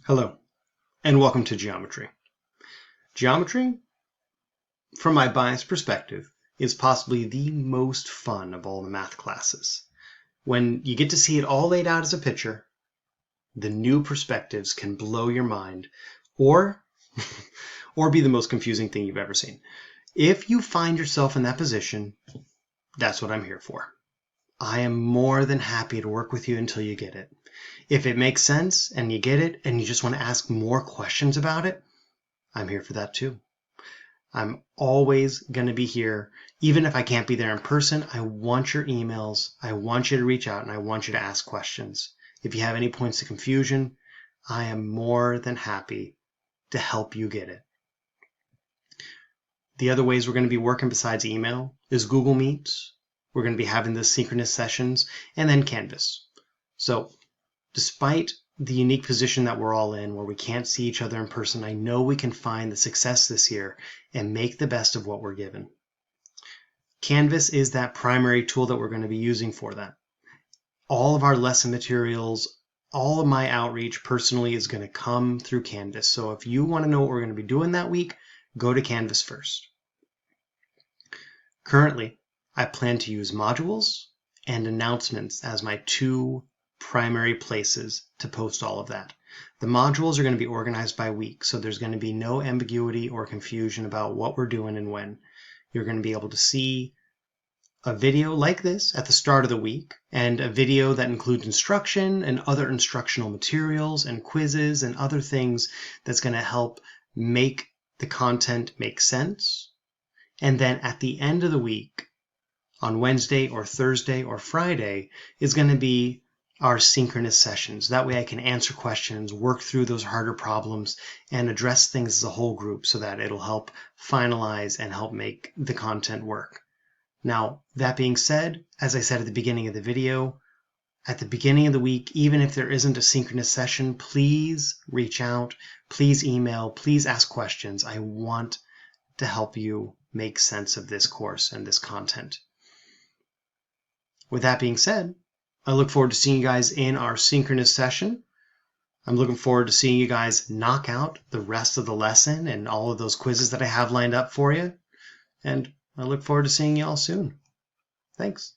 Hello, and welcome to Geometry. Geometry, from my biased perspective, is possibly the most fun of all the math classes. When you get to see it all laid out as a picture, the new perspectives can blow your mind, or be the most confusing thing you've ever seen. If you find yourself in that position, that's what I'm here for. I am more than happy to work with you until you get it. If it makes sense and you get it and you just want to ask more questions about it, I'm here for that too. I'm always going to be here. Even if I can't be there in person, I want your emails. I want you to reach out and I want you to ask questions. If you have any points of confusion, I am more than happy to help you get it. The other ways we're going to be working besides email is Google Meets. We're going to be having the synchronous sessions and then Canvas. So despite the unique position that we're all in where we can't see each other in person, I know we can find the success this year and make the best of what we're given. Canvas is that primary tool that we're going to be using for that. All of our lesson materials, all of my outreach personally is going to come through Canvas. So if you want to know what we're going to be doing that week, go to Canvas first. Currently, I plan to use modules and announcements as my two primary places to post all of that. The modules are going to be organized by week, so there's going to be no ambiguity or confusion about what we're doing and when. You're going to be able to see a video like this at the start of the week and a video that includes instruction and other instructional materials and quizzes and other things that's going to help make the content make sense. And then at the end of the week, on Wednesday or Thursday or Friday, is going to be our synchronous sessions. That way I can answer questions, work through those harder problems, and address things as a whole group so that it'll help finalize and help make the content work. Now, that being said, as I said at the beginning of the video, at the beginning of the week, even if there isn't a synchronous session, please reach out, please email, please ask questions. I want to help you make sense of this course and this content. With that being said, I look forward to seeing you guys in our synchronous session. I'm looking forward to seeing you guys knock out the rest of the lesson and all of those quizzes that I have lined up for you. And I look forward to seeing you all soon. Thanks.